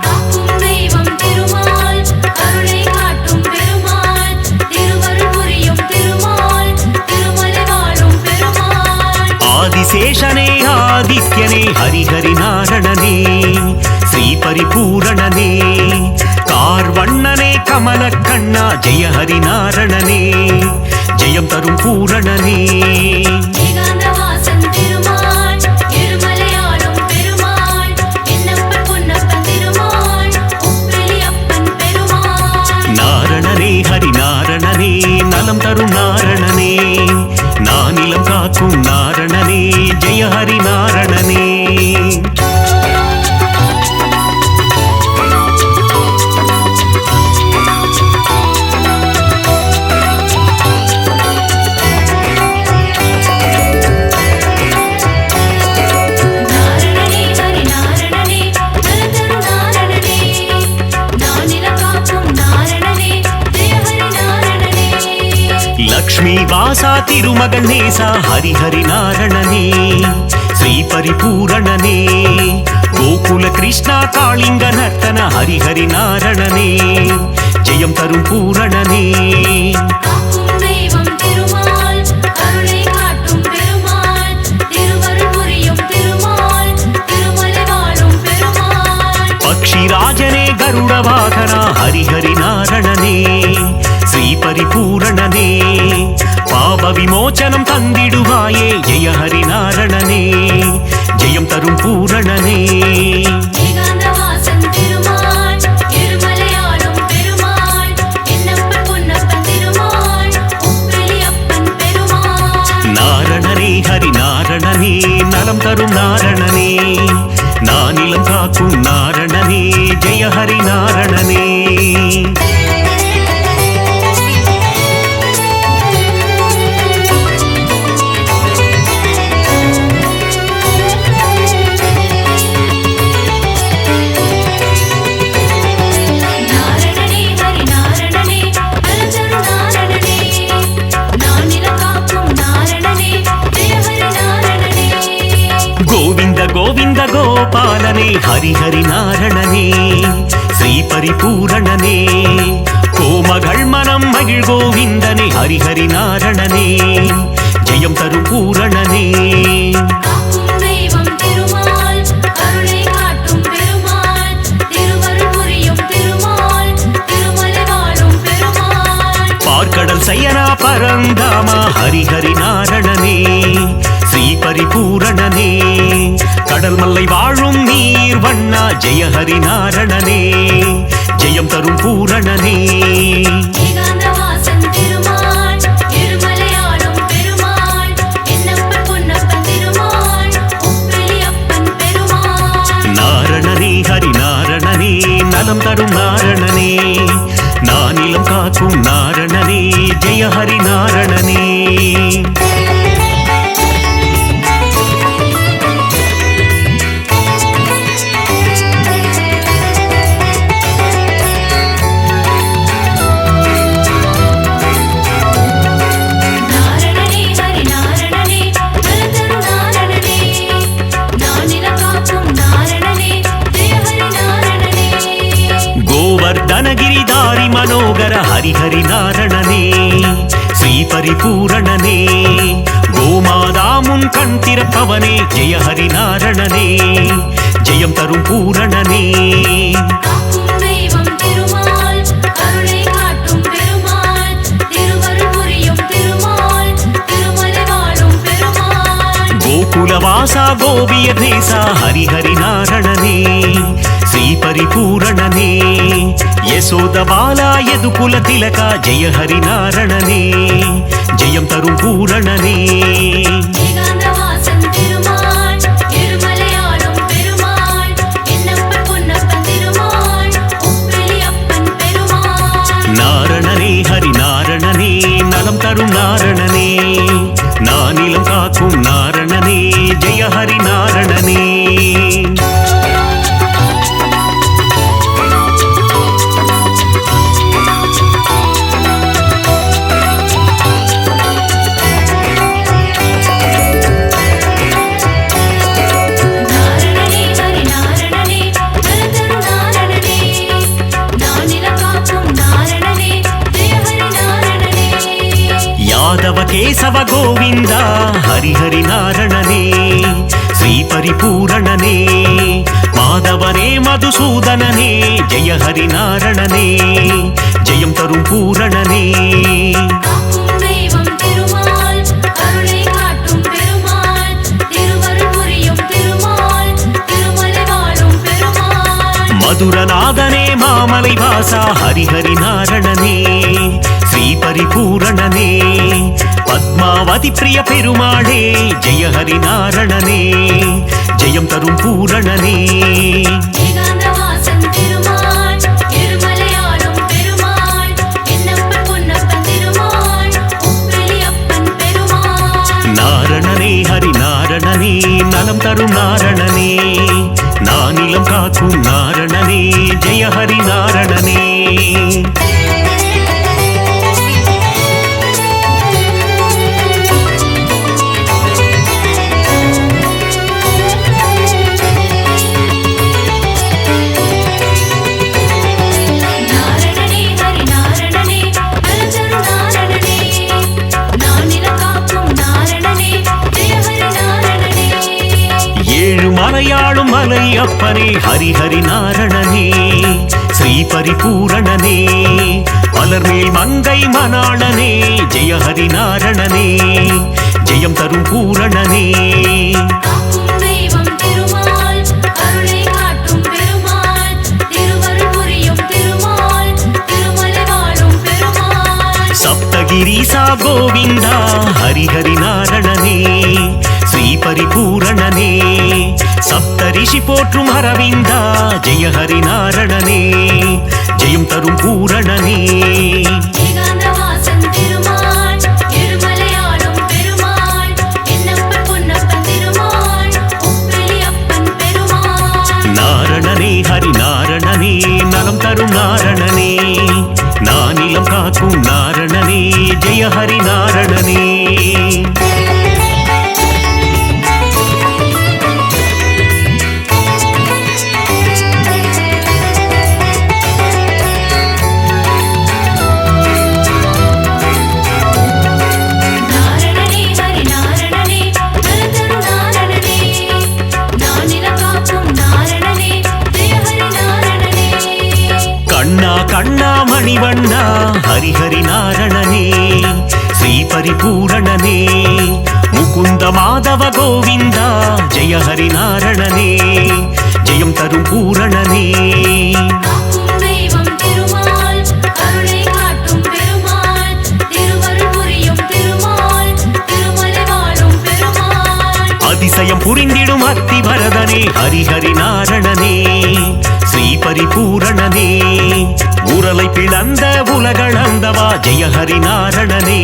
காக்கும் தெய்வம் திருமால் அருளை காட்டும் பெருமாள் திருவருள் புரியும் திருமால் திருமலை வாழும் பெருமாள் ஆதிசேஷனே ஆதித்யனே ஹரிஹரி நாரணனே ஸ்ரீ பரிபூரணனே கார்வண்ணனே கமல கண்ணா ஜெய ஹரி நாரணனே ஜெயம் தரும் பூரணனே. ஏகாந்தவாசன் திருமால் எருமலையாளும் பெருமாள் என்னப்பன் பொன்னப்பன் திருமாள் உப்பிலி அப்பன் பெருமாள் நாரணனே ஹரி நாரணனே நலம் தரும் நாரணனே நானிலம் காக்கும் நாரணனே ஜெய ஹரி நாரணனே. நாரணனே ஹரி நாரணனே நலந்தரு நாரணனே நானில காக்கும் நாரணனே ஜெய ஹரி நாரணனே லக்ஷ்மி வாசா திருமகள் நேசா ஹரிஹரி நாரணனே ஸ்ரீ பரிபூரணனே கோகுல கிருஷ்ணா காளிங்க நர்த்தன ஹரிஹரி நாரணனே ஜெயம் தரும் பூரணனே. காக்கும் தெய்வம் திருமால் அருளை காட்டும் பெருமாள் திருவருள் புரியும் திருமால் திருமலை வாழும் பெருமாள் பக்ஷிராஜனே கருட வாகனா ஹரிஹரி நாரணனே ஸ்ரீ பரிபூரணனே பாப விமோச்சனம் தந்திடுவாயே ஜெய ஹரி நாரணனே ஜெயம் தரும் பூரணனே. ஏகாந்தவாசன் திருமால் எருமலையாளும் பெருமாள் என்னப்பன் பொன்னப்பன் திருமாள் காக்கும் நாரணனே ஜெய ஹரி நாரணனே. நாரணனே ஹரி நாரணனே நலந்தரு நாரணனே நானில காக்கும் நாரணனே ஜெய ஹரி நாரணனே. கோவிந்த கோவிந்த கோபாலனே ஹரி ஹரி நாரணனே ஸ்ரீ பரிபூரணனே கோமகள் மனம் மகிழ் கோவிந்தனே ஹரி ஹரி நாரணனே ஜெயம் தரும் பூரணனே. காக்கும் தெய்வம் திருமால் கருணை காட்டும் பெருமாள் திருவருள் புரியும் திருமால் திருமலை வாழும் பெருமாள். பார்க்கடல் சையனா பரந்தாமா ஹரி ஹரி நாரணனே ஸ்ரீ பரிபூரணனே கடல் மல்லை வாழும் நீர் வண்ணா ஜெய ஹரி நாரணனே ஜெயம் தரும் பூரணனே. ஏகாந்த வாசன் திருமால் திருமலையாளும் பெருமாள் என்னப்பன் பொன்னப்பன் திருமாள் உப்பிலி அப்பன் பெருமாள். நாரணனே ஹரி நாரணனே நலம் தரும் நாரணனே நானிலம் காக்கும் நாரணனே ஜெய ஹரி நாரணனே. நாரணனே ஹரி நாரணனே நலந்தரு நாரணனே நானில காக்கும் நாரணனே ஜெய ஹரி நாரணனே. கோவர்தனகிரிதாரி மனோகர ஹரி ஹரி நாரணனே ஸ்ரீ பரிபூரணனே கோமாதா முன் கண் திறப்பவனே ஜெய ஹரி நாரணனே ஜெயம் தரும் பூரணனே. காக்கும் தெய்வம் திருமால் கருணை காட்டும் பெருமாள் திருவருள் புரியும் திருமால் திருமலை வாழும் பெருமாள். கோகுலவாசா கோபிய தேசா ஹரி ஹரி நாரணனே ஸ்ரீ பரிபூரணனே யசோத பாலா யதுகுல திலகா ஜெய ஹரி நாரணனே ஜெயம் தரும் பூரணனே. ஏகாந்த வாசன் திருமால் திருமலையாளும் பெருமாள் என்னப்பன் பொன்னப்பன் திருமாள் உப்பிலி அப்பன் பெருமாள். நாரணனே ஹரி நாரணனே நலம் தரும் நாரணனே நானிலம் காக்கும் நாரணனே ஜெய ஹரி நாரணனே. நாரணனே ஹரி நாரணனே நலந்தரு நாரணனே நானில காக்கும் நாரணனே ஜெய ஹரி நாரணனே. யாதவ கேசவ கோவிந்தா ஹரி ஹரி நாரணனே ஸ்ரீ பரிபூரணனே மாதவனே மதுசூதனனே ஜெய ஹரி நாரணனே ஜெயம் தரும் பூரணனே. காக்கும் தெய்வம் திருமால் கருணை காட்டும் பெருமாள் திருவருள் புரியும் திருமால் திருமலை வாழும் பெருமாள். மதுரநாதனே மாமலை வாசா ஹரி ஹரி நாரணனே ஸ்ரீ பரிபூரணனே பத்மாவதி பிரிய பெருமாளே ஜெய ஹரி நாரணனே ஜெயம் தரும் பூரணனே. ஏகாந்த வாசன் திருமால் திருமலையாளும் பெருமாள் என்னப்பன் பொன்னப்பன் திருமாள் உப்பிலி அப்பன் பெருமாள். நாரணனே ஹரி நாரணனே நலம் தரும் நாரணனே நானிலம் காக்கும் நாரணனே ஜெய ஹரி நாரணனே. நாரணனே ஹரி நாரணனே நலந்தரு நாரணனே நானில காக்கும் நாரணனே ஜெய ஹரி நாரணனே. ஏழு மலையாளும் மலை அப்பனே ஹரி ஹரி நாரணனே ஸ்ரீ பரிபூரணனே மலர்மேல் மங்கை மணாளனே ஜெய ஹரி நாரணனே ஜெயம் தரும் பூரணனே. காக்கும் தெய்வம் திருமால் கருணை காட்டும் பெருமாள் திருவருள் புரியும் திருமால் திருமலை வாழும் பெருமாள். சப்தகிரீசா கோவிந்தா ஹரி ஹரி நாரணனே ஸ்ரீ ஸ்ரீ பரிபூரணனே சப்தரிஷி போற்றும் அரவிந்தா ஜெய ஹரி நாரணனே ஜெயம் தரும் பூரணனே ஏகாந்தவாசன் திருமால் எழுமலையாளும் பெருமாள் என்னப்பன் பொன்னப்பன் திருமாள் உப்பிலியப்பன் பெருமாள் நாரணனே ஹரி நாரணனே நலம் தரும் நாரணனே நானிலம் காக்கும் நாரணனே ஜெய ஹரி நாரணனே நாரணனே ஹரி நாரணனே நலந்தரு நாரணனே நானிலம் காக்கும் நாரணனே ஜெய ஹரி நாரணனே கண்ணா கண்ணா மணிவண்ணா ஹரிஹரி நாரணனே ஸ்ரீ பரிபூரணனே முகுந்த மாதவ கோவிந்தா ஜெய ஹரி நாரணனே ஜெயம் தரும் பூரணனே காக்கும் தெய்வம் திருமால் கருணை காட்டும் பெருமாள் திருவருள் புரியும் திருமால் திருமலை வாழும் பெருமாள் அதிசயம் புரிந்திடும் அத்தி வரதனே ஹரிஹரி நாரணனே ஸ்ரீ பரிபூரணனே உரலை பிளந்த உலகளந்தவா ஜெய ஹரி நாரணனே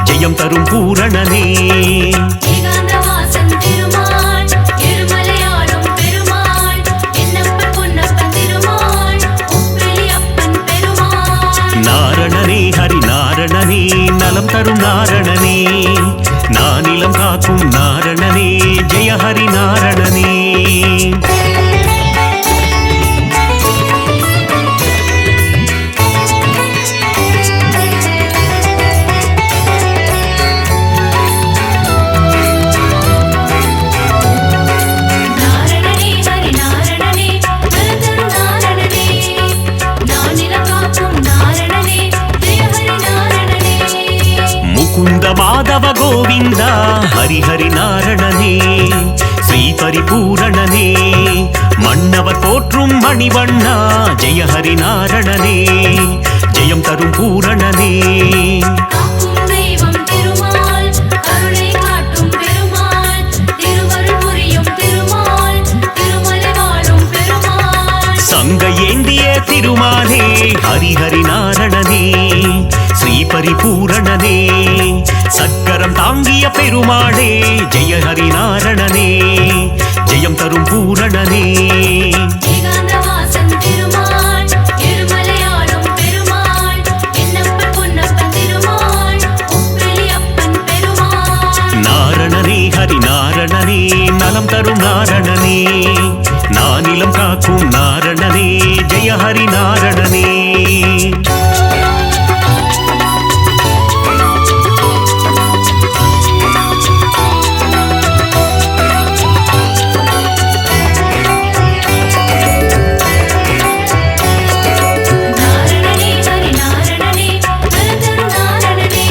ஜெயம் தரும் பூரணனே ஏகாந்தவாசன் திருமால் எழுமலையாளும் பெருமாள் என்னப்பன் பொன்னப்பன் திருமாள் உப்பிலியப்பன் பெருமாள் நாரணனே ஹரி நாரணனே நலம் தரும் நாரணனே நானிலம் காக்கும் நாரணனே ஜெய ஹரி நாரணனே நாரணனே ஹரி நாரணனே நலந்தரு நாரணனே நானிலம் காக்கும் நாரணனே ஜெய ஹரி நாரணனே முகுந்த மாதவ கோவிந்தா ஹரிஹரி நாரணனே ஸ்ரீ பரிபூரணனே மன்னவர் போற்றும் மணிவண்ணா ஜெய ஹரி நாரணனே ஜெயம் தரும் பூரணனே காக்கும் தெய்வம் திருமால் கருணை காட்டும் பெருமாள் திருவருள் புரியும் திருமால் திருமலை வாழும் பெருமாள் சங்க ஏந்திய திருமாலே ஹரிஹரி நாரணனே ஸ்ரீ பரிபூரணனே சக்கரம் தாங்கிய பெருமாளே ஜெய ஹரி நாரணனே ஜெயம் தரும் பூரணனே ஏகாந்தவாசன் திருமால் எழுமலையாளும் பெருமாள் என்னப்பன் பொன்னப்பன் திருமாள் உப்பிலியப்பன் பெருமாள் நாரணனே ஹரி நாரணனே நலம் தரும் நாரணனே நானிலம் காக்கும் நாரணனே ஜெய ஹரி நாரணனே நாரணனே ஹரி நாரணனே நலந்தரு நாரணனே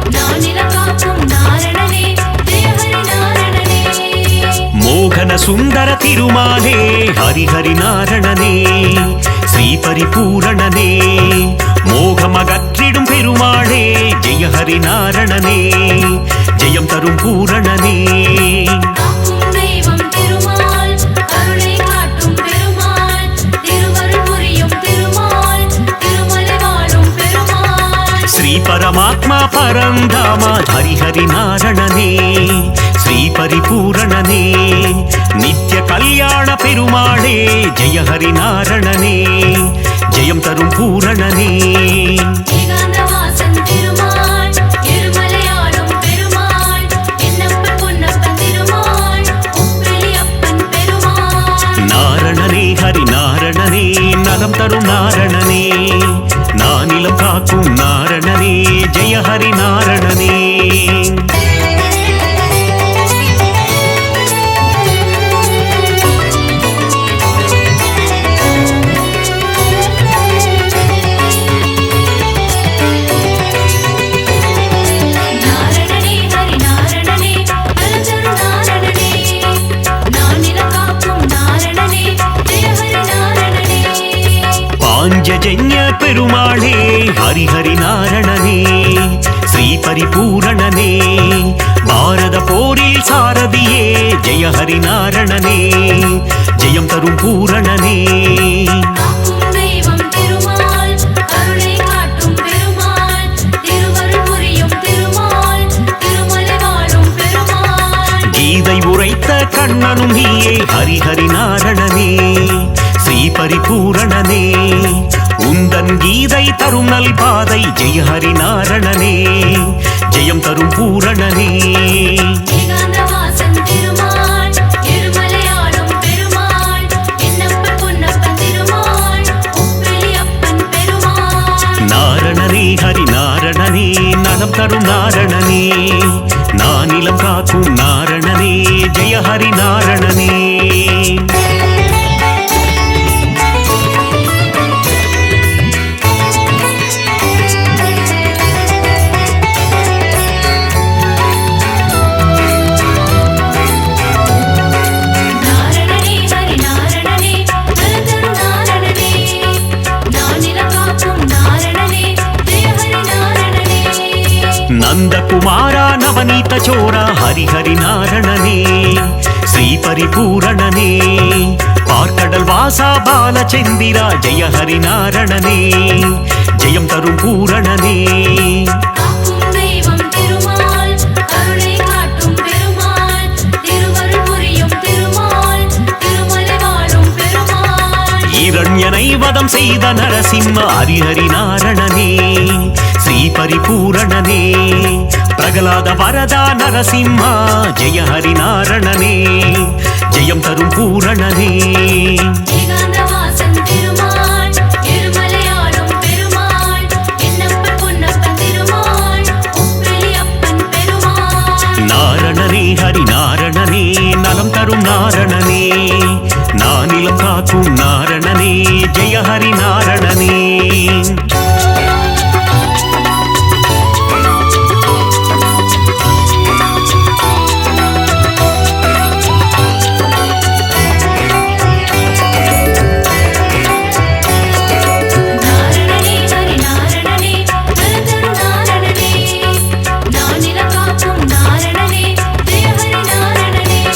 நானிலம் காக்கும் நாரணனே ஜெய ஹரி நாரணனே மோகன சுந்தர திருமாலே ஹரிஹரி நாரணனே ஸ்ரீ பரிபூரணனே மோகமகற்றிடும் பெருமாளே ஜெய ஹரி நாரணனே ஜெயம் தரும் பூரணனே காக்கும் தெய்வம் திருமால் கருணை காட்டும் பெருமாள் திருவருள் புரியும் திருமால் திருமலை வாழும் பெருமாள் ஸ்ரீ பரமாத்மா பரந்தாமா ஹரிஹரி நாரணனே ஸ்ரீ பரிபூரணனே நித்ய கல்யாண பெருமாளே ஜெய ஹரி நாரணனே ஜெயம் தரும் பூரணனே ஏகாந்தவாசன் திருமால் எழுமலையாளும் பெருமாள் என்னப்பன் பொன்னப்பன் திருமாள் உப்பிலியப்பன் பெருமாள் நாரணனே ஹரி நாரணனே நலம் தரும் நாரணனே நானிலம் காக்கும் நாரணனே ஜெய ஹரி நாரணனே நாரணனே ஹரி நாரணனே நலந்தரு நாரணனே நானிலம் காக்கும் நாரணனே ஜெய ஹரி நாரணனே பாஞ்சஜன்ய பெருமாளே ஹரிஹரி நாரணனே ஸ்ரீ பரிபூரணனே பாரத போரில் சாரதியே ஜெய ஹரி நாரணனே ஜெயம் தரும் பூரணனே காக்கும் தெய்வம் திருமால் கருணை காட்டும் பெருமாள் திருவருள் புரியும் திருமால் திருமலை வாழும் பெருமாள் கீதை உரைத்த கண்ணனும் நீயே ஹரிஹரி நாரணனே ஸ்ரீ பரிபூரணனே உந்தன் கீதை தரும் நல் பாதை ஜெய ஹரி நாரணனே ஜெயம் தரும் பூரணனே ஏகாந்த வாசன் திருமால் எருமலையாளும் பெருமாள் என்னப்பன் பொன்னப்பன் திருமாள் உப்பிலி அப்பன் பெருமாள் நாரணனே ஹரி நாரணனே நலம் தரும் நாரணனே நானிலம் காக்கும் நாரணனே ஜெய ஹரி நாரணனே நாரணனே ஹரி நாரணனே நலந்தரு நாரணனே நானிலம் காக்கும் நாரணனே ஜெய ஹரி நாரணனே நந்தகுமாரா நவநீத சோரா ஹரிஹரி நாரணனே ஸ்ரீ பரிபூரணனே பார்க்கடல் வாசா பாலச்சந்திரா ஜெய ஹரி நாரணனே ஜெயம் தரும் பூரணனே காக்கும் தெய்வம் திருமால் கருணை காட்டும் பெருமாள் திருவருள் புரியும் திருமால் திருமலை வாழும் பெருமாள் இரண்யனை வதம் செய்த நரசிம்ம ஹரிஹரி நாரணனே ஸ்ரீ பரிபூரணனே பிரகலாத வரதா நரசிம்மா ஜெய ஹரி நாரணனே ஜெயம் தரும் பூரணனே ஏகாந்த வாசன் திருமால் எருமலையாளும் பெருமாள் என்னப்பன் பொன்னப்பன் திருமாள் உப்பிலி அப்பன் பெருமாள் நாரணனே ஹரி நாரணனே நலம் தரும் நாரணனே நானிலம் காக்கும் நாரணனே ஜெய ஹரி நாரணனே நாரணனே ஹரி நாரணனே நலந்தரு நாரணனே நானிலம் காக்கும் நாரணனே ஜெய ஹரி நாரணனே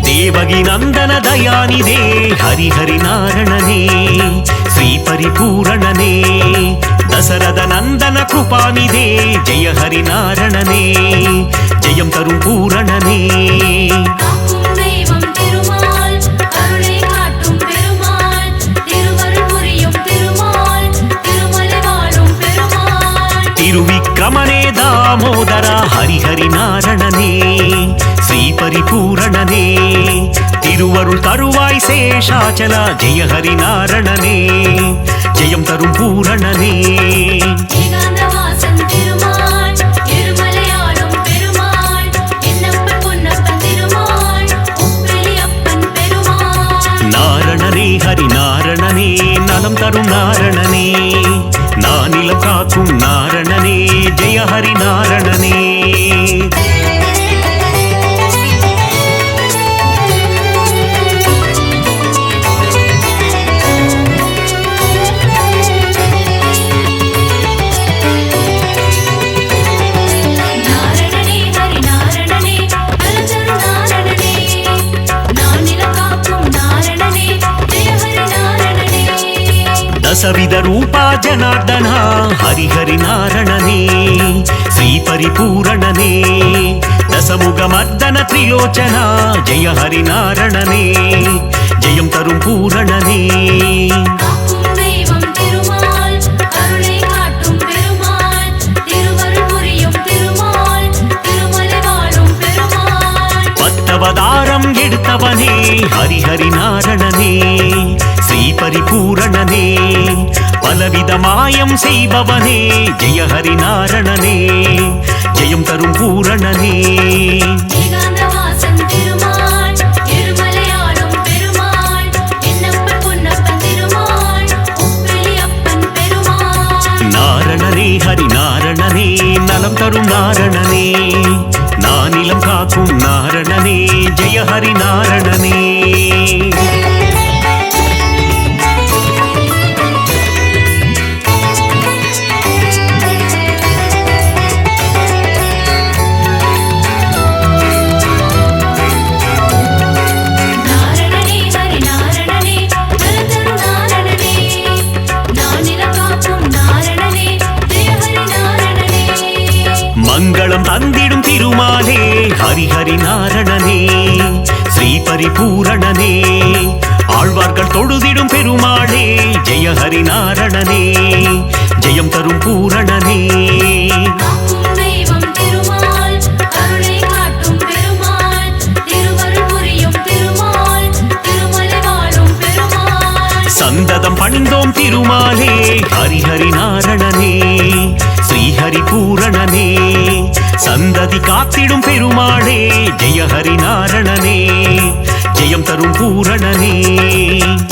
தேவகி நந்தன தயாநிதே ஹரிஹரி நாரணனே ஸ்ரீ பரிபூரணனே தசரத நந்தன கிருபாநிதே ஜெய ஹரி நாரணனே ஜெயம் தரும் பூரணனே காக்கும் தெய்வம் திருமால் கருணை காட்டும் பெருமாள் திருவருள் புரியும் திருமால் திருமலை வாழும் பெருமாள் திருவிக்கிரமனே தாமோதரா ஹரிஹரி நாரணனே ஸ்ரீ பரிபூரணனே திருவருள் தருவாய் சேஷாச்சலா ஜெய ஹரி நாரணனே ஜெயம் தரும் பூரணனே ஏகாந்த வாசன் திருமால் எருமலையாளும் பெருமாள் என்னப்பன் பொன்னப்பன் திருமாள் உப்பிலி அப்பன் பெருமாள் நாரணனே ஹரி நாரணனே நலம் தரும் நாரணனே நானிலம் காக்கும் நாரணனே ஜெய ஹரி நாரணனே நாரணனே ஹரி நாரணனே நலந்தரு நாரணனே நானிலம் காக்கும் நாரணனே ஜெய ஹரி நாரணனே దశవిధ రూపా జనార్దన హరిహరి నారణనే శ్రీ పరిపూరణనే దశముఖ మర్దన త్రిలోచన జయ హరి నారణనే జయం తరుం పూరణనే காக்கும் தெய்வம் திருமால் கருணை காட்டும் பெருமாள் திருவருள் புரியும் திருமால் திருமலை வாழும் பெருமாள் பத்தவதாரம் எடுத்தவனே ஹரிஹரி நாரணனே ஸ்ரீ பரிபூரணனே பலவித மாயம் செய்பவனே ஜெய ஹரி நாரணனே ஜெயம் தரும் பூரணனே ஏகாந்த வாசன் திருமால் எருமலையாளும் பெருமாள் என்னப்பன் பொன்னப்பன் திருமாள் உப்பிலி அப்பன் பெருமாள் நாரணனே ஹரி நாரணனே நலம் தரும் நாரணனே நானிலம் காக்கும் நாரணனே ஜெய ஹரி நாரணனே சந்ததம் தந்திடும் திருமாலே ஹரிஹரி நாரணனே ஸ்ரீ பரிபூரணனே ஆழ்வார்கள் தொழுதிடும் பெருமாளே ஜெய ஹரி நாரணனே ஜெயம் தரும் பூரணனே காக்கும் தெய்வம் திருமால் கருணை காட்டும் பெருமாள் திருவருள் புரியும் திருமால் திருமலை வாழும் பெருமாள் சந்ததம் பணிந்தோம் திருமாலே ஹரிஹரி நாரணனே ஸ்ரீஹரி பூரணனே சந்ததி காத்திடும் பெருமாளே ஜெய ஹரி நாரணனே ஜெயம் தரும் பூரணனே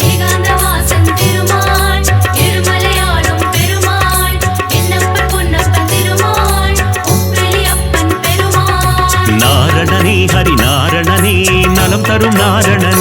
ஏகாந்த வாசன் திருமால் திருமலையாளும் பெருமாள் என்னப்பன் பொன்னப்பன் திருமாள் உப்பிலி அப்பன் பெருமாள் நாரணனே ஹரி நாரணனே நலம் தரும் நாரணனே